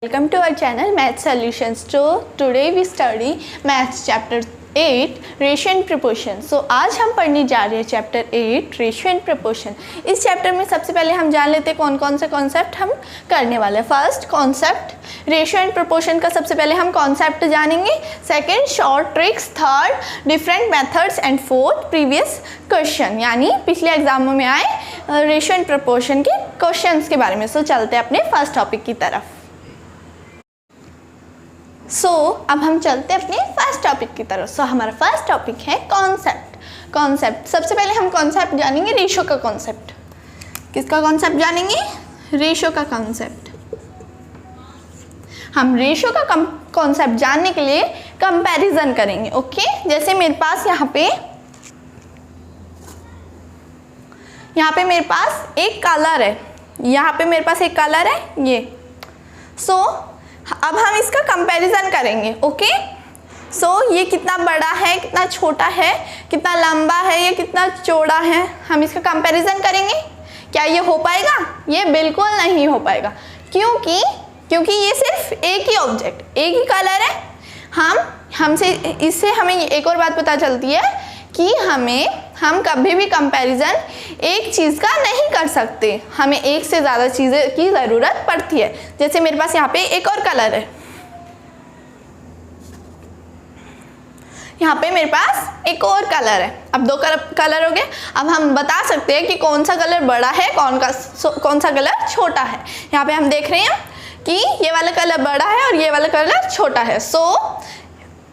Welcome to our channel Math Solutions. So today we study Maths chapter 8 Ratio and Proportion. So आज हम पढ़ने जा रहे हैं चैप्टर 8 Ratio and Proportion. इस चैप्टर में सबसे पहले हम जान लेते हैं कौन कौन से कॉन्सेप्ट हम करने वाले हैं. First concept ratio and proportion का सबसे पहले हम कॉन्सेप्ट जानेंगे. Second short tricks. Third different methods and fourth previous question, यानी पिछले एग्जामों में आए रेशियो एंड प्रोपोर्शन के क्वेश्चंस के बारे में. सो चलते हैं अपने फर्स्ट टॉपिक की तरफ. अब हम चलते हैं अपने फर्स्ट टॉपिक की तरफ. हमारा फर्स्ट टॉपिक है कॉन्सेप्ट. सबसे पहले हम कॉन्सेप्ट जानेंगे रेशियो का कॉन्सेप्ट. किसका कॉन्सेप्ट जानेंगे? रेशियो का कॉन्सेप्ट. हम रेशियो का कॉन्सेप्ट जानने के लिए कंपैरिजन करेंगे. ओके, जैसे मेरे पास यहाँ पे मेरे पास एक कलर है, यहाँ पे मेरे पास एक कलर है ये. अब हम इसका कंपैरिजन करेंगे. ओके, ये कितना बड़ा है, कितना छोटा है, कितना लंबा है, ये कितना चौड़ा है, हम इसका कंपैरिजन करेंगे. क्या ये हो पाएगा? ये बिल्कुल नहीं हो पाएगा. क्योंकि ये सिर्फ एक ही ऑब्जेक्ट, एक ही कलर है. इससे हमें एक और बात पता चलती है कि हम कभी भी कंपैरिजन एक चीज़ का नहीं कर सकते. हमें एक से ज़्यादा चीज़ें की ज़रूरत पड़ती है. जैसे मेरे पास यहाँ पे एक और कलर है, यहाँ पे मेरे पास एक और कलर है. अब दो कलर हो गए. अब हम बता सकते हैं कि कौन सा कलर बड़ा है, कौन सा कलर छोटा है. यहाँ पे हम देख रहे हैं कि ये वाला कलर बड़ा है और ये वाला कलर छोटा है.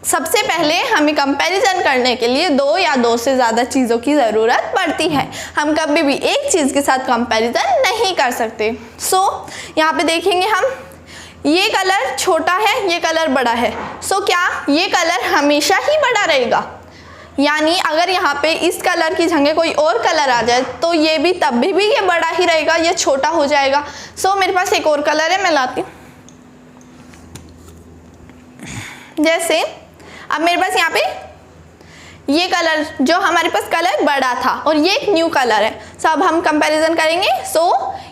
सबसे पहले हमें कंपैरिजन करने के लिए दो या दो से ज़्यादा चीज़ों की ज़रूरत पड़ती है. हम कभी भी एक चीज़ के साथ कंपैरिजन नहीं कर सकते. यहाँ पे देखेंगे हम, ये कलर छोटा है, ये कलर बड़ा है. क्या ये कलर हमेशा ही बड़ा रहेगा? यानी अगर यहाँ पे इस कलर की जगह कोई और कलर आ जाए तो ये भी तब भी ये बड़ा ही रहेगा, ये छोटा हो जाएगा. मेरे पास एक और कलर है, मैं लाती हूँ. जैसे अब मेरे पास यहाँ पे ये कलर, जो हमारे पास कलर बड़ा था और ये एक न्यू कलर है. अब हम कंपैरिजन करेंगे.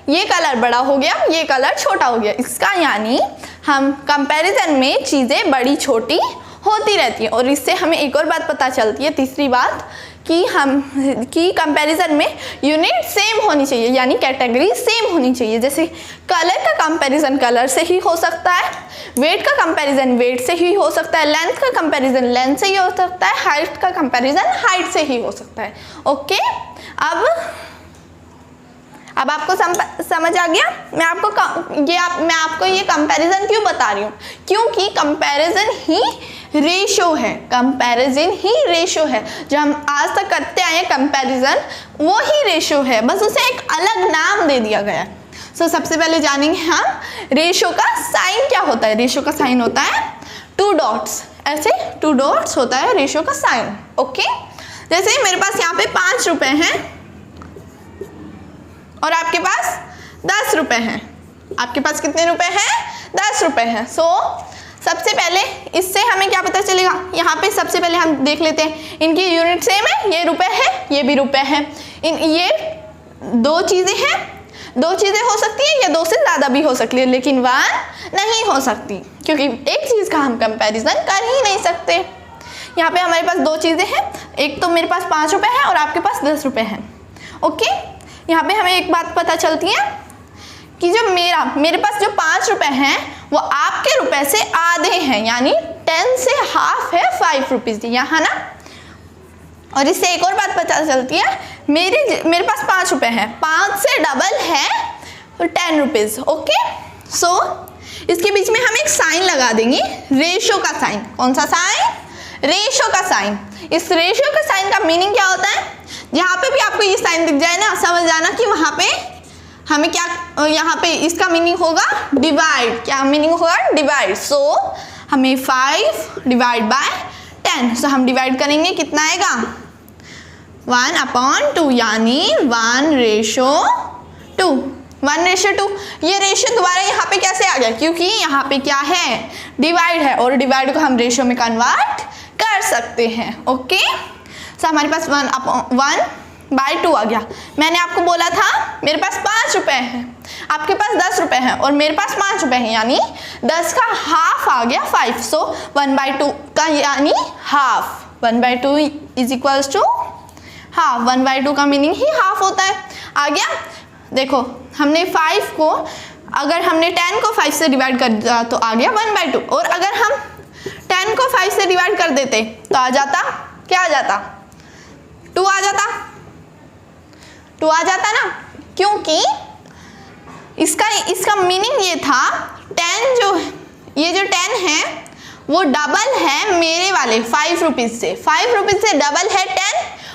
ये कलर बड़ा हो गया, ये कलर छोटा हो गया. इसका यानी हम कंपैरिजन में चीज़ें बड़ी छोटी होती रहती है. और इससे हमें एक और बात पता चलती है, तीसरी बात, कि कंपैरिजन में यूनिट सेम होनी चाहिए, यानी कैटेगरी सेम होनी चाहिए. जैसे कलर का कंपैरिजन कलर से ही हो सकता है, वेट का कंपैरिजन वेट से ही हो सकता है, लेंथ का कंपैरिजन लेंथ से ही हो सकता है, हाइट का कंपैरिजन हाइट से ही हो सकता है. ओके, अब आपको समझ आ गया. मैं आपको ये कंपैरिजन क्यों बता रही हूँ? क्योंकि कंपैरिजन ही रेशियो है. जो हम आज तक करते आए कंपैरिजन, वो ही रेशियो है, बस उसे एक अलग नाम दे दिया गया है. सबसे पहले जानेंगे हम रेशियो का साइन क्या होता है. रेशियो का साइन होता है 2 डॉट्स. ऐसे 2 डॉट्स होता है रेशियो का साइन. ओके, जैसे मेरे पास यहाँ पे 5 रुपए हैं और आपके पास 10 रुपए हैं. आपके पास कितने रुपए हैं? 10 रुपए हैं. सबसे पहले इससे हमें क्या पता चलेगा? यहाँ पे सबसे पहले हम देख लेते हैं, इनकी यूनिट सेम है. ये रुपए है, ये भी रुपए है. ये दो चीज़ें हैं, दो चीज़ें हो सकती हैं या दो से ज़्यादा भी हो सकती है, लेकिन 1 नहीं हो सकती, क्योंकि एक चीज़ का हम कंपैरिजन कर ही नहीं सकते. यहाँ पे हमारे पास दो चीज़ें हैं, एक तो मेरे पास 5 रुपए है और आपके पास 10 रुपए हैं. ओके, यहाँ पे हमें एक बात पता चलती है कि जो मेरे पास जो 5 रुपए हैं वो आपके रुपए से आधे हैं, यानी 10 से हाफ है 5 रुपीज़, यहाँ ना. और इससे एक और बात पता चलती है, मेरे पास 5 रुपए हैं, 5 से डबल है 10 रुपीज़. ओके, इसके बीच में हम एक साइन लगा देंगे, रेशियो का साइन. कौन सा साइन? रेशियो का साइन. इस रेशियो का साइन का मीनिंग क्या होता है? जहाँ पे भी आपको ये साइन दिख जाए ना, समझ जाना कि वहाँ पे हमें क्या, यहाँ पे इसका मीनिंग होगा डिवाइड. क्या मीनिंग होगा? डिवाइड. हमें 5 डिवाइड बाय 10. हम डिवाइड करेंगे, कितना आएगा? 1/2, यानी 1:2. 1:2. ये रेशियो दोबारा यहाँ पे कैसे आ गया? क्योंकि यहाँ पे क्या है? डिवाइड है, और डिवाइड को हम रेशियो में कन्वर्ट कर सकते हैं. ओके, हमारे पास 1/2 आ गया. मैंने आपको बोला था मेरे पास 5 रुपए हैं, आपके पास 10 रुपए हैं और मेरे पास 5 रुपए हैं, यानी 10 का हाफ आ गया 5। सो 1/2 का यानी half, 1/2 is equals to half. 1/2 का मीनिंग ही हाफ होता है। आ गया। देखो हमने 5 को, अगर हमने 10 को 5 से डिवाइड कर दिया तो आ गया 1/2, और अगर हम 10 को 5 से डिवाइड कर देते तो आ जाता, क्या आ जाता, 2 आ जाता, 2 आ जाता ना, क्योंकि इसका मीनिंग ये था 10 जो, ये जो 10 है वो डबल है मेरे वाले 5 रुपीज़ से, 5 रुपीज़ से डबल है 10,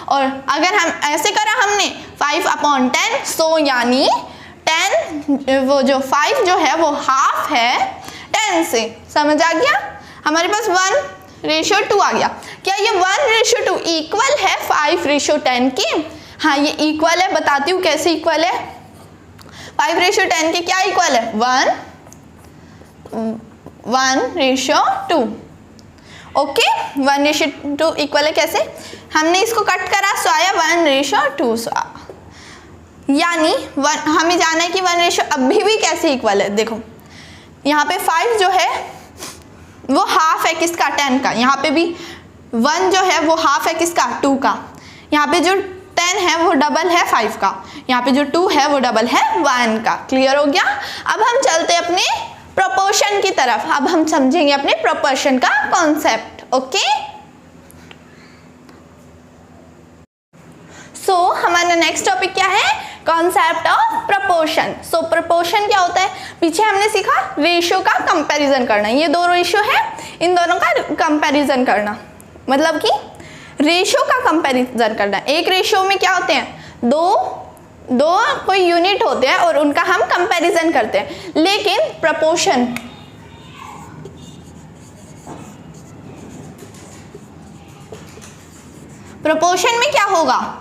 और अगर हम ऐसे करा हमने 5/10, सो यानी 10 वो जो 5 जो है वो हाफ है 10 से। समझ आ गया? हमारे पास 1/2 आ गया। क्या ये 1/2 इक्वल है 5/10 के? हाँ ये इक्वल है, बताती हूँ कैसे इक्वल है। 5/10 के क्या इक्वल है? 1/2। ओके, 1/2 इक्वल है कैसे? हमने इसको कट करा सो आया 1/2। यानी हमें जाना है कि 1/2 अभी भी कैसे इक्वल है। देखो यहाँ पे 5 जो है वो हाफ है किसका? 10 का। यहाँ पे भी 1 जो है वो हाफ है किसका? 2 का। यहाँ पे जो 10 है वो डबल है 5 का। यहाँ पे जो 2 है वो डबल है 1 का। क्लियर हो गया? अब हम चलते अपने प्रोपोर्शन की तरफ। अब हम समझेंगे अपने प्रोपोर्शन का कॉन्सेप्ट। ओके, सो हमारा नेक्स्ट टॉपिक क्या है? Concept of proportion. So proportion क्या होता है? पीछे हमने सीखा रेशियो का कंपैरिजन करना। ये दो रेशियो है, इन दोनों का कंपैरिजन करना, मतलब कि रेशियो का कंपैरिजन करना। एक रेशियो में क्या होते हैं? दो कोई यूनिट होते हैं और उनका हम कंपैरिजन करते हैं। लेकिन प्रोपोर्शन में क्या होगा?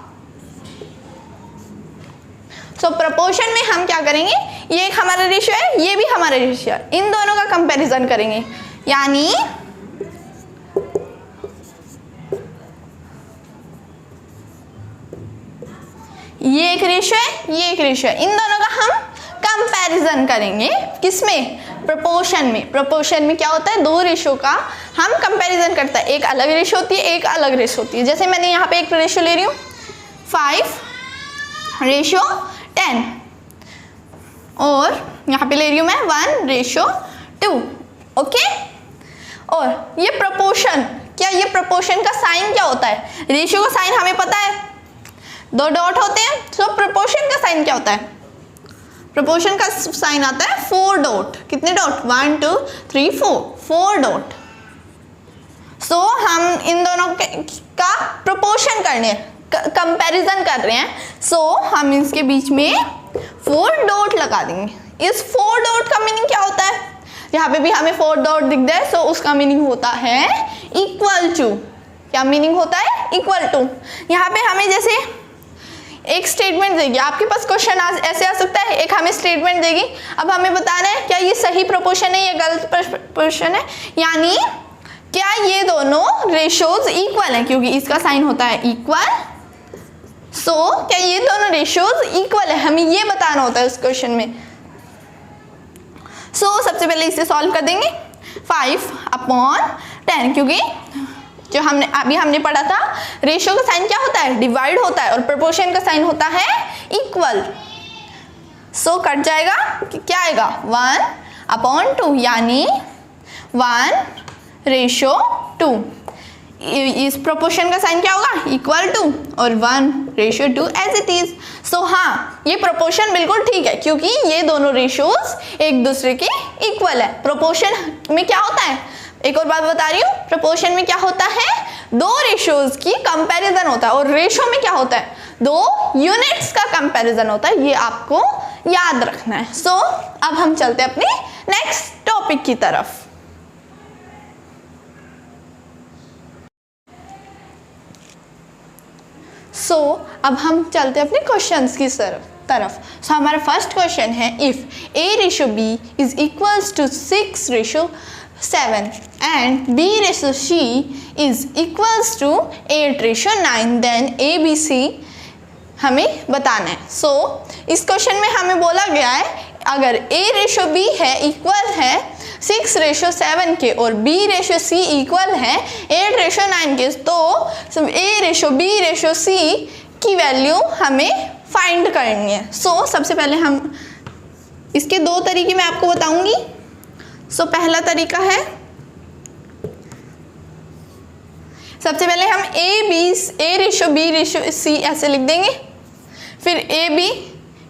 सो प्रोपोर्शन में हम क्या करेंगे? ये एक हमारा रेशियो है, ये भी हमारा रेशियो है, इन दोनों का कंपैरिजन करेंगे। यानी ये एक रेशियो है, ये एक रेशियो है, इन दोनों का हम कंपैरिजन करेंगे। किसमें? प्रोपोर्शन में। प्रोपोर्शन में क्या होता है? दो रेशियो का हम कंपैरिजन करते हैं। एक अलग रेशियो होती है, एक अलग रेशियो होती है। जैसे मैंने यहाँ पे एक रेशियो ले रही हूँ 5/10, और यहाँ पे ले रही हूँ मैं 1/2। ओके, और ये प्रोपोर्शन, क्या ये प्रोपोर्शन का साइन क्या होता है? रेशियो का साइन हमें पता है, 2 डॉट होते हैं। सो प्रोपोर्शन का साइन क्या होता है? प्रोपोर्शन का साइन आता है 4 डॉट। कितने डॉट? 1 2 3 4 डॉट। सो हम इन दोनों का प्रोपोर्शन करने, कंपैरिजन कर रहे हैं। सो हम इसके बीच में 4 डॉट लगा देंगे। इस 4 डॉट का मीनिंग क्या होता है? यहाँ पे भी हमें 4 डॉट दिख रहा है, सो उसका मीनिंग होता है इक्वल टू। क्या मीनिंग होता है? Equal to. यहाँ पे हमें जैसे एक स्टेटमेंट देगी, आपके पास क्वेश्चन ऐसे आ सकता है, एक हमें स्टेटमेंट देगी, अब हमें बताना है क्या ये सही प्रोपोर्शन है या गलत प्रोपोर्शन है, यानी क्या ये दोनों रेशियोज इक्वल हैं, क्योंकि इसका साइन होता है इक्वल। सो क्या ये दोनों रेशियोज इक्वल है, हमें ये बताना होता है उस क्वेश्चन में। सो सबसे पहले इसे सॉल्व कर देंगे। 5/10, क्योंकि जो हमने पढ़ा था रेशियो का साइन क्या होता है? डिवाइड होता है, और प्रोपोर्शन का साइन होता है इक्वल। सो कट जाएगा, क्या आएगा? 1/2, यानी 1/2। इस प्रोपोर्शन का साइन क्या होगा? इक्वल टू, और 1/2 एज इट इज। सो हाँ, ये प्रोपोर्शन बिल्कुल ठीक है, क्योंकि ये दोनों रेशियोज एक दूसरे के इक्वल है। प्रोपोर्शन में क्या होता है? एक और बात बता रही हूँ, प्रोपोर्शन में क्या होता है? दो रेशियोज की कंपैरिजन होता है, और रेशियो में क्या होता है? 2 यूनिट्स का कंपैरिजन होता है। ये आपको याद रखना है। सो अब हम चलते हैं अपने नेक्स्ट टॉपिक की तरफ। सो अब हम चलते हैं अपने क्वेश्चंस की तरफ। सो हमारा फर्स्ट क्वेश्चन है, if A/B is equals to 6/7 and B/C is equals to 8/9, then ABC हमें बताना है। सो इस क्वेश्चन में हमें बोला गया है अगर A/B है इक्वल है 6/7 के और B/C इक्वल है 8/9 के, तो A/B/C की वैल्यू हमें फाइंड करनी है। सो सबसे पहले हम इसके दो तरीके मैं आपको बताऊंगी। सो पहला तरीका है, सबसे पहले हम A/B/C ऐसे लिख देंगे, फिर AB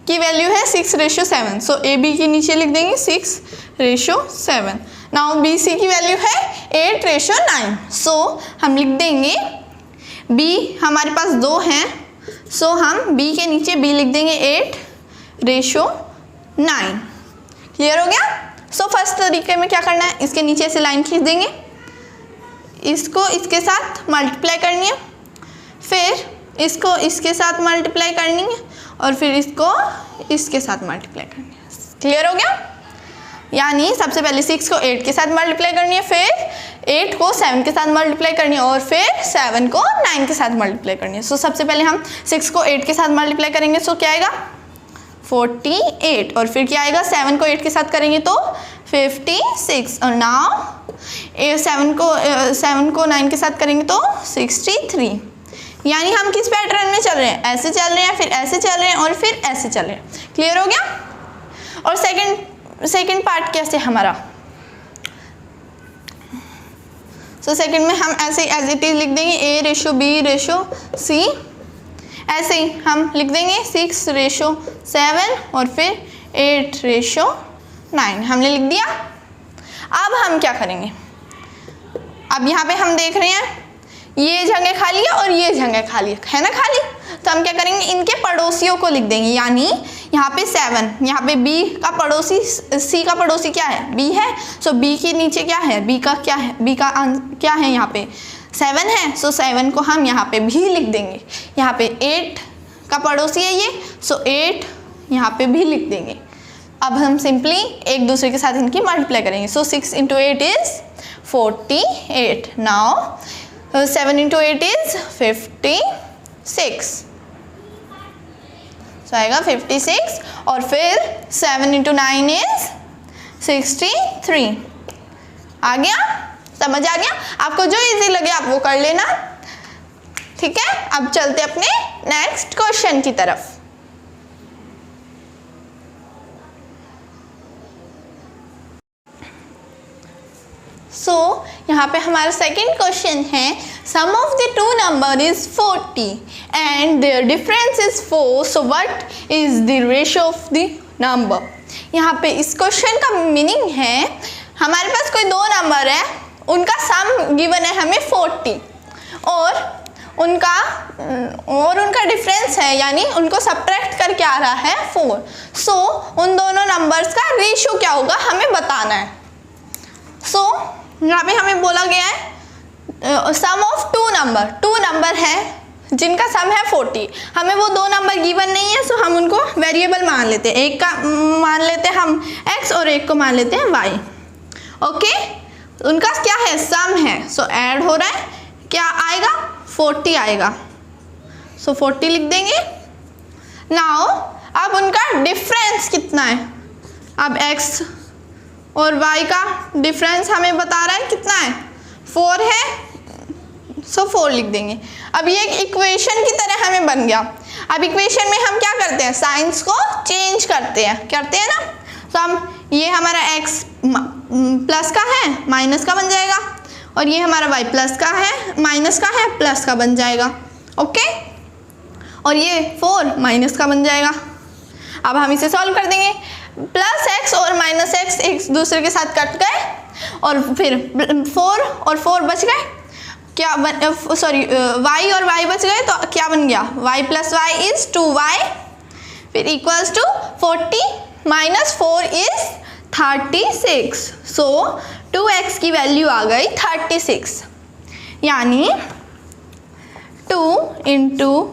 की वैल्यू है 6/7, सो AB के नीचे लिख देंगे 6/7। नाउ BC की वैल्यू है 8/9, सो हम लिख देंगे B हमारे पास 2 हैं, सो हम B के नीचे B लिख देंगे 8/9। क्लियर हो गया? सो फर्स्ट तरीके में क्या करना है, इसके नीचे से लाइन खींच देंगे, इसको इसके साथ मल्टीप्लाई करनी है, फिर इसको इसके साथ मल्टीप्लाई करनी है, और फिर इसको इसके साथ मल्टीप्लाई करनी है। क्लियर हो गया? यानी सबसे पहले 6 को 8 के साथ मल्टीप्लाई करनी है, फिर 8 को 7 के साथ मल्टीप्लाई करनी है, और फिर 7 को 9 के साथ मल्टीप्लाई करनी है। सो सबसे पहले हम 6 को 8 के साथ मल्टीप्लाई करेंगे, सो क्या आएगा 48, और फिर क्या आएगा 7 को 8 के साथ करेंगे तो 56, और नाउ 7 को 9 के साथ करेंगे तो 63। यानी हम किस पैटर्न में चल रहे हैं, ऐसे चल रहे हैं, फिर ऐसे चल रहे हैं, और फिर ऐसे चल रहे हैं। क्लियर हो गया? और सेकंड पार्ट कैसे हमारा, सो सेकंड में हम ऐसे एज इट इज लिख देंगे A/B/C, ऐसे ही हम लिख देंगे 6/7 और फिर 8/9 हमने लिख दिया। अब हम क्या करेंगे, अब यहाँ पे हम देख रहे हैं ये जगह खाली है और ये जगह खाली है ना खाली, तो हम क्या करेंगे इनके पड़ोसियों को लिख देंगे। यानी यहाँ पे 7, यहाँ पे B का पड़ोसी, C का पड़ोसी क्या है B है, सो B के नीचे क्या है B का क्या है, B का क्या है यहाँ पे 7 है, सो 7 को हम यहाँ पे भी लिख देंगे। यहाँ पे 8 का पड़ोसी है ये, सो 8 यहाँ पे भी लिख देंगे। अब हम सिंपली एक दूसरे के साथ इनकी मल्टीप्लाई करेंगे, सो 6 × 8 इज 48, नाउ 7 × 8 इज 56, सो आएगा 56, और फिर 7 × 9 इज 63। आ गया? समझ आ गया? आपको जो इजी लगे आप वो कर लेना, ठीक है? अब चलते अपने नेक्स्ट क्वेश्चन की तरफ। सो यहाँ पे हमारा सेकंड क्वेश्चन है, sum of the two number is 40 and their difference is 4, so what is the ratio of the number. यहाँ पे इस क्वेश्चन का मीनिंग है हमारे पास कोई दो नंबर है, उनका सम गिवन है हमें 40 और उनका डिफरेंस है, यानी उनको सब्ट्रैक्ट करके आ रहा है 4। सो उन दोनों नंबर्स का रेशियो क्या होगा हमें बताना है। सो यहाँ पे हमें बोला गया है सम ऑफ टू नंबर है जिनका सम है 40, हमें वो दो नंबर गिवन नहीं है, सो हम उनको वेरिएबल मान लेते हैं। एक का मान लेते हैं हम x और एक को मान लेते हैं y। ओके, उनका क्या है सम है, सो ऐड हो रहा है, क्या आएगा 40 आएगा, सो 40 लिख देंगे। नाउ अब उनका डिफरेंस कितना है, अब x और y का डिफरेंस हमें बता रहा है कितना है 4 है, सो 4 लिख देंगे। अब ये एक इक्वेशन की तरह हमें बन गया। अब इक्वेशन में हम क्या करते हैं, साइंस को चेंज करते हैं ना। तो हम ये हमारा x प्लस का है माइनस का बन जाएगा, और ये हमारा y प्लस का है माइनस का है प्लस का बन जाएगा। ओके, और ये 4 माइनस का बन जाएगा। अब हम इसे सॉल्व कर देंगे, प्लस x और माइनस x एक दूसरे के साथ कट गए, और फिर 4 और 4 बच गए, क्या y और y बच गए, तो क्या बन गया y plus y is 2y, फिर equals to 40 minus 4 is 36। So 2x की वैल्यू आ गई 36, यानी 2 ×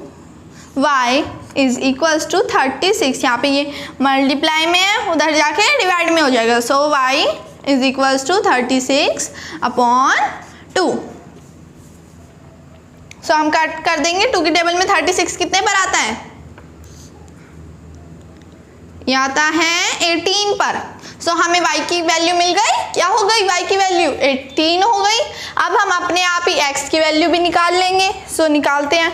y इज इक्वल्स टू 36। यहाँ पे ये मल्टीप्लाई में है, उधर जाके डिवाइड में हो जाएगा, सो y इज इक्वल्स टू 36/2। सो हम कट कर देंगे, 2 की टेबल में 36 कितने पर आता है ये आता है 18 पर। सो हमें y की वैल्यू मिल गई, क्या हो गई y की वैल्यू 18 हो गई। अब हम अपने आप ही x की वैल्यू भी निकाल लेंगे। सो निकालते हैं।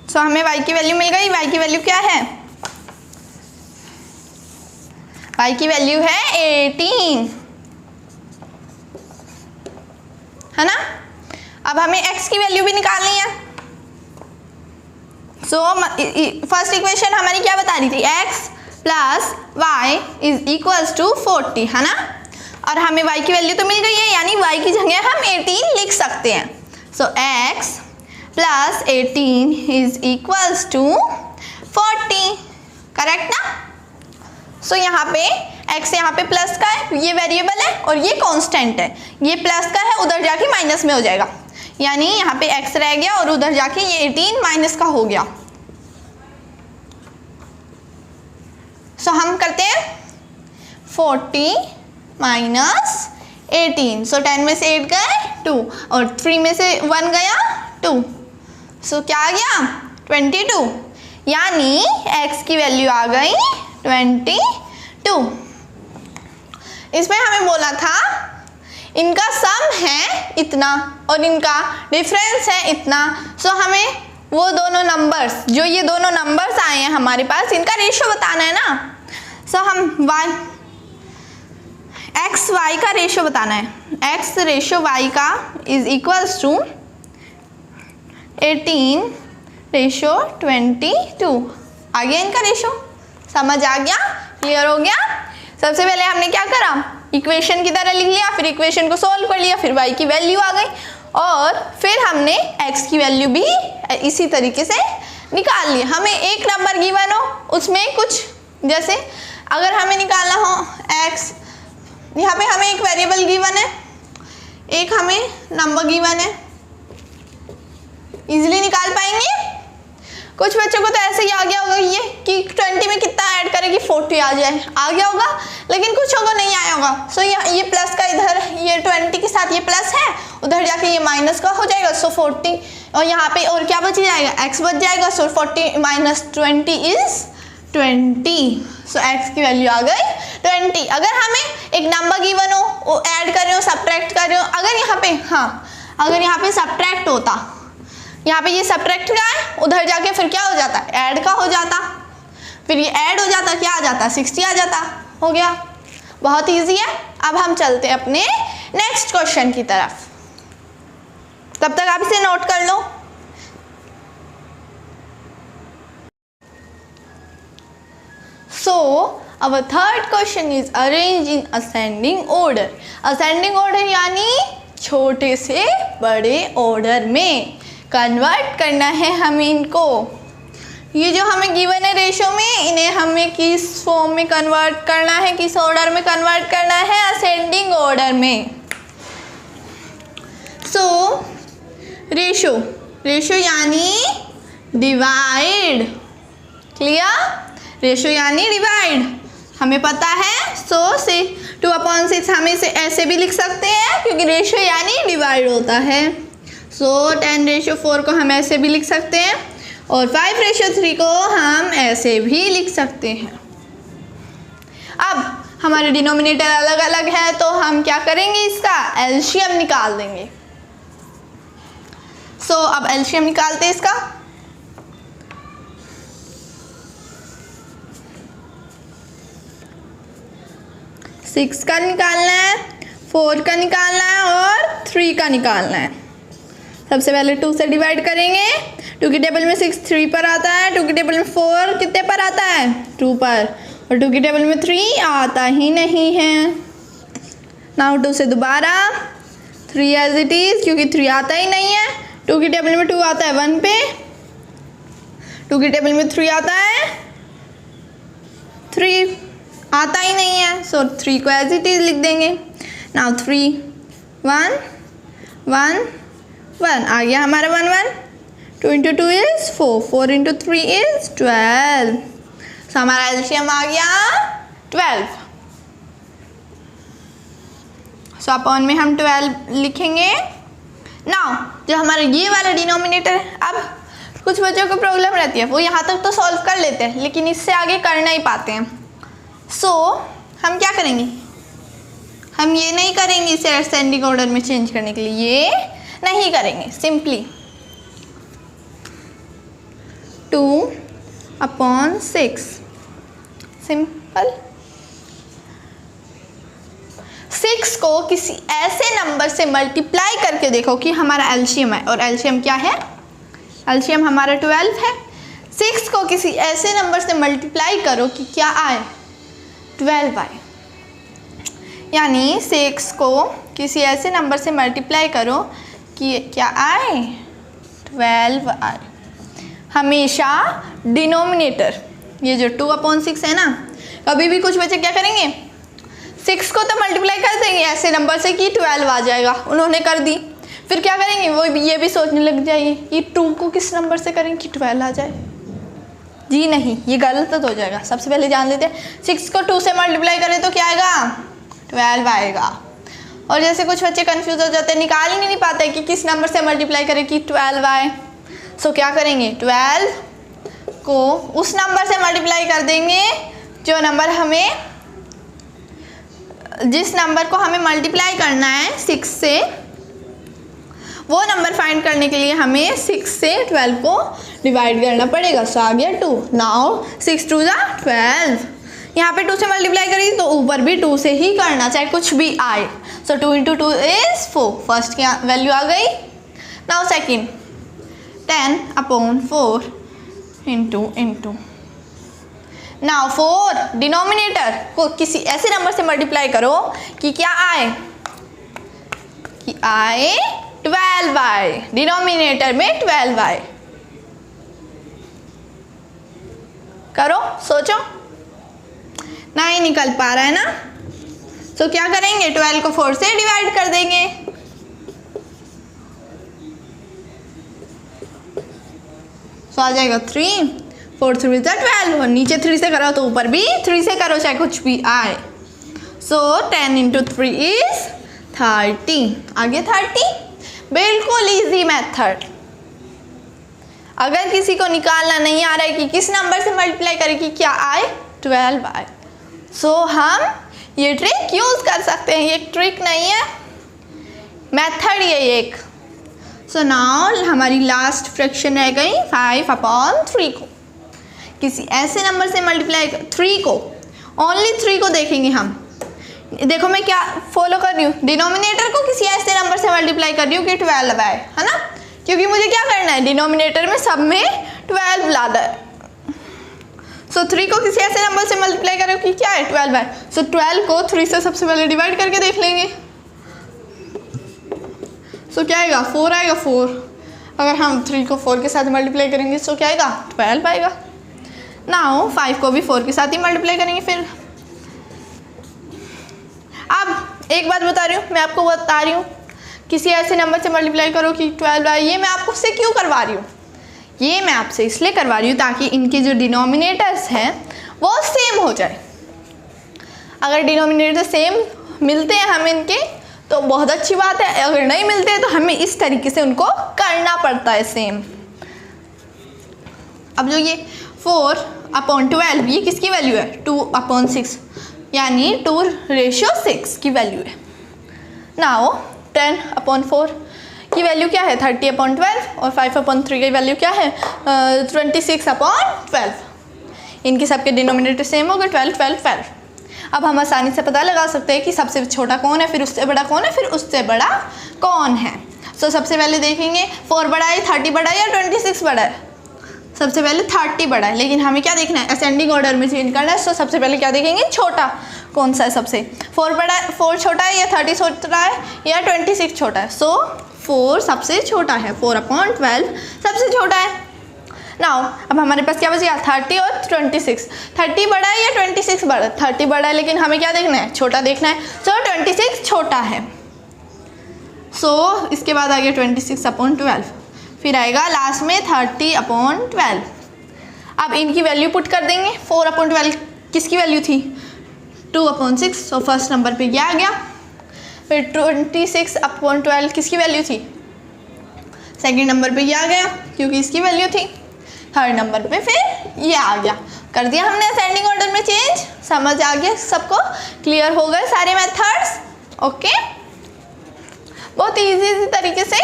सो हमें y की वैल्यू मिल गई। y की वैल्यू क्या है? y की वैल्यू है 18, है ना। अब हमें x की वैल्यू भी निकालनी है। सो फर्स्ट इक्वेशन हमारी क्या बता रही थी? x plus y is equals to 40, है ना। और हमें y की वैल्यू तो मिल गई है, यानी y की जगह हम 18 लिख सकते हैं। So x plus 18 is equals to 40, correct ना। सो यहाँ पे x यहाँ पे प्लस का है, ये वेरिएबल है और ये कांस्टेंट है। ये प्लस का है, उधर जाके माइनस में हो जाएगा, यानी यहाँ पे x रह गया और उधर जाके ये 18 माइनस का हो गया। सो हम करते हैं 40 माइनस 18। सो 10 में से 8 गए 2 और 3 में से 1 गया 2। सो क्या आ गया? 22, यानी x की वैल्यू आ गई 22। इसमें हमें बोला था इनका सम है इतना और इनका डिफरेंस है इतना। सो हमें वो दोनों नंबर्स, जो ये दोनों नंबर्स आए हैं हमारे पास, इनका रेशियो बताना है ना। सो हम एक्स वाई का रेशियो बताना है। एक्स रेशियो वाई का इज इक्वल्स टू 18 रेशियो 22। आ गया इनका रेशियो, समझ आ गया, क्लियर हो गया। सबसे पहले हमने क्या करा? इक्वेशन की तरह लिख लिया, फिर इक्वेशन को सॉल्व कर लिया, फिर y की वैल्यू आ गई और फिर हमने x की वैल्यू भी इसी तरीके से निकाल ली। हमें एक नंबर गिवन हो, उसमें कुछ जैसे अगर हमें निकालना हो x, यहाँ पे हमें एक वेरिएबल गिवन है, एक हमें नंबर गिवन है, इजीली निकाल पाएंगे। कुछ बच्चों को तो ऐसे ही आ गया होगा ये कि 20 में कितना ऐड करें कि 40 आ जाए, आ गया होगा, लेकिन कुछ होगा नहीं आया होगा। सो ये प्लस का इधर ये 20 के साथ ये प्लस है, उधर जाके ये माइनस का हो जाएगा। सो 40 और यहाँ पे और क्या बच जाएगा? x बच जाएगा। सो 40 माइनस 20 इज 20। सो x की वैल्यू आ गई 20। अगर हमें एक नंबर गिवन हो, वो ऐड कर रहे हो, सब्ट्रैक्ट कर रहे हो, अगर यहाँ पे अगर यहाँ पे सब्ट्रैक्ट होता, यहाँ पे ये सब्ट्रैक्ट का है, उधर जाके फिर क्या हो जाता? ऐड का हो जाता, फिर ये ऐड हो जाता, क्या आ जाता? 60 आ जाता। हो गया, बहुत इजी है। अब हम चलते हैं अपने नेक्स्ट क्वेश्चन की तरफ, तब तक आप इसे नोट कर लो। सो our third question is arranged in ascending order। ascending order यानी छोटे से बड़े ऑर्डर में कन्वर्ट करना है हमें इनको। ये जो हमें गिवन है रेशो में, इन्हें हमें किस फॉर्म में कन्वर्ट करना है, किस ऑर्डर में कन्वर्ट करना है? असेंडिंग ऑर्डर में। सो रेशो यानी डिवाइड, क्लियर? रेशो यानी डिवाइड हमें पता है। सो से 2/6 हम इसे ऐसे भी लिख सकते हैं क्योंकि रेशो यानी डिवाइड होता है। सो 10/4 को हम ऐसे भी लिख सकते हैं और 5/3 को हम ऐसे भी लिख सकते हैं। अब हमारे डिनोमिनेटर अलग अलग है तो हम क्या करेंगे? इसका एलसीएम निकाल देंगे। सो अब एलसीएम निकालते हैं इसका। सिक्स का निकालना है, 4 का निकालना है और 3 का निकालना है। सबसे पहले 2 से डिवाइड करेंगे। 2 की टेबल में 6 3 पर आता है, 2 की टेबल में 4 कितने पर आता है? 2 पर, और 2 की टेबल में 3 आता ही नहीं है। नाउ 2 से दोबारा 3 एज इट इज, क्योंकि 3 आता ही नहीं है। 2 की टेबल में 2 आता है 1 पे, 2 की टेबल में 3 आता है, 3 आता ही नहीं है। सो 3 को एज इट इज लिख देंगे। नाउ 3 1 1 1 आ गया हमारा 1 1। 2 इंटू 2 इज 4, 4 इंटू 3 इज 12। सो हमारा एलसीएम आ गया 12। सो अपॉन में हम 12 लिखेंगे। नाउ जो हमारा ये वाला डिनोमिनेटर है, अब कुछ बच्चों को प्रॉब्लम रहती है, वो यहाँ तक तो सॉल्व कर लेते हैं लेकिन इससे आगे कर नहीं पाते हैं। सो हम क्या करेंगे, हम ये नहीं करेंगे इसे असेंडिंग ऑर्डर में चेंज करने के लिए, ये नहीं करेंगे। Simply 2/6 simple. 6 को किसी ऐसे नंबर से मल्टीप्लाई करके देखो कि हमारा एलसीएम है, और एलसीएम क्या है, एलसीएम हमारा 12 है। 6 को किसी ऐसे नंबर से मल्टीप्लाई करो कि क्या आए, 12 आए। यानी 6 को किसी ऐसे नंबर से मल्टीप्लाई करो कि क्या आए, 12 आए। हमेशा डिनोमिनेटर, ये जो 2/6 है ना, कभी भी कुछ बच्चे क्या करेंगे, 6 को तो मल्टीप्लाई कर देंगे ऐसे नंबर से कि 12 आ जाएगा, उन्होंने कर दी। फिर क्या करेंगे, वो ये भी सोचने लग जाएंगे कि 2 को किस नंबर से करेंगे कि 12 आ जाए। जी नहीं, ये गलत हो जाएगा। सबसे पहले जान लेते हैं 6 को 2 से मल्टीप्लाई करें तो क्या आएगा, 12 आएगा। और जैसे कुछ बच्चे कंफ्यूज हो जाते हैं, निकाल ही नहीं पाते कि किस नंबर से मल्टीप्लाई करें कि 12 आए। सो क्या करेंगे, 12 को उस नंबर से मल्टीप्लाई कर देंगे जो नंबर हमें, जिस नंबर को हमें मल्टीप्लाई करना है 6 से, वो नंबर फाइंड करने के लिए हमें 6 से 12 को डिवाइड करना पड़ेगा। सो आ गया 2। नाउ 6 2 जा 12। यहाँ पे 2 से मल्टीप्लाई करेंगे तो ऊपर भी 2 से ही करना, चाहे कुछ भी आए। सो 2 × 2 इज 4। फर्स्ट की वैल्यू आ गई। Now second 10/4 into now 4 denominator को किसी ऐसे नंबर से मल्टीप्लाई करो कि क्या आए, कि आए 12 आए, डिनोमिनेटर में 12 आए। करो, सोचो, नहीं निकल पा रहा है ना। तो क्या करेंगे, 12 को 4 से डिवाइड कर देंगे। तो आ जाएगा 3, 4 3 = 12। और नीचे 3 से करो तो ऊपर भी 3 से करो, चाहे कुछ भी आए। सो 10 × 3 इज 30। आगे 30, बिल्कुल इजी मेथड। अगर किसी को निकालना नहीं आ रहा है कि किस नंबर से मल्टीप्लाई करें कि क्या आए, 12 आए, सो हम ये ट्रिक यूज कर सकते हैं। ये ट्रिक नहीं है, मेथड ये एक। सो नाउ हमारी लास्ट फ्रैक्शन रह गई 5/3 को किसी ऐसे नंबर से मल्टीप्लाई, 3 को, ओनली 3 को देखेंगे हम। देखो मैं क्या फॉलो कर रही हूँ, डिनोमिनेटर को किसी ऐसे नंबर से मल्टीप्लाई कर रही हूँ कि 12 आए, है ना, क्योंकि मुझे क्या करना है, डिनोमिनेटर में सब में 12 लाना है। सो 3 को किसी ऐसे नंबर से मल्टीप्लाई करो कि क्या है, 12 आए। सो 12 को 3 से सबसे पहले डिवाइड करके देख लेंगे। सो क्या आएगा, 4 आएगा। 4 अगर हम 3 को 4 के साथ मल्टीप्लाई करेंगे तो क्या आएगा, 12 आएगा। नाउ 5 को भी 4 के साथ ही मल्टीप्लाई करेंगे। फिर अब एक बात बता रही हूँ, मैं आपको बता रही हूँ किसी ऐसे नंबर से मल्टीप्लाई करो कि 12 आए। ये मैं आपको से क्यों करवा रही हूँ, ये मैं आपसे इसलिए करवा रही हूँ ताकि इनके जो डिनोमिनेटर्स हैं वो सेम हो जाए। अगर डिनोमिनेटर सेम मिलते हैं हमें इनके तो बहुत अच्छी बात है, अगर नहीं मिलते हैं तो हमें इस तरीके से उनको करना पड़ता है सेम। अब जो ये 4/12 ये किसकी वैल्यू है, 2/6, यानी 2:6 की वैल्यू है। नाउ 10/4 की वैल्यू क्या है, 30/12, और 5/3 की वैल्यू क्या है, 26/12। इनके सबके डिनोमिनेटर सेम होगा, 12 12 12। अब हम आसानी से पता लगा सकते हैं कि सबसे छोटा कौन है, फिर उससे बड़ा कौन है, फिर उससे बड़ा कौन है। सो सबसे पहले देखेंगे 4 बड़ा है, 30 बड़ा है या 26 बड़ा है। सबसे पहले 30 बड़ा है, लेकिन हमें क्या देखना है, असेंडिंग ऑर्डर में चेंज करना है। सो सबसे पहले क्या देखेंगे, छोटा कौन सा है सबसे, 4 बड़ा है, 4 छोटा है या 30 छोटा है या 26 छोटा है। सो 4 सबसे छोटा है, 4/12 सबसे छोटा है। नाउ अब हमारे पास क्या बचेगा, 30 और 26। 30 बड़ा है या 26 बड़ा है, 30 बड़ा है, लेकिन हमें क्या देखना है, छोटा देखना है। सो 26 छोटा है। सो इसके बाद आ गया 26/12, फिर आएगा लास्ट में 30/12। अब इनकी वैल्यू पुट कर देंगे। 4/12 किसकी वैल्यू थी, 2/6, सो फर्स्ट नंबर पे क्या आ गया। फिर 26/12 किसकी वैल्यू थी, सेकेंड नंबर पे ये आ गया क्योंकि इसकी वैल्यू थी। थर्ड नंबर पे फिर ये आ गया, कर दिया हमने असेंडिंग ऑर्डर में चेंज। समझ आ गया सबको, क्लियर हो गए सारे मेथड्स। ओके, बहुत इजी तरीके से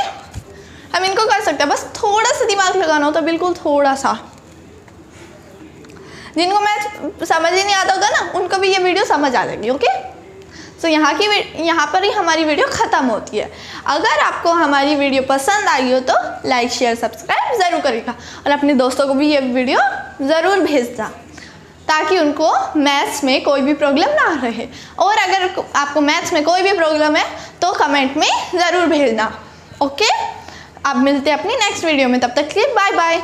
हम इनको कर सकते हैं, बस थोड़ा सा दिमाग लगाना होता है, बिल्कुल थोड़ा सा। जिनको मैथ समझ ही नहीं आता होगा ना, उनको भी ये वीडियो समझ आ जाएगी। ओके, सो यहाँ पर ही हमारी वीडियो ख़त्म होती है। अगर आपको हमारी वीडियो पसंद आई हो तो लाइक शेयर सब्सक्राइब ज़रूर करेगा, और अपने दोस्तों को भी ये वीडियो ज़रूर भेजना, ताकि उनको मैथ्स में कोई भी प्रॉब्लम ना रहे। और अगर आपको मैथ्स में कोई भी प्रॉब्लम है तो कमेंट में ज़रूर भेजना। ओके, अब मिलते हैं अपनी नेक्स्ट वीडियो में, तब तक के लिए बाय बाय।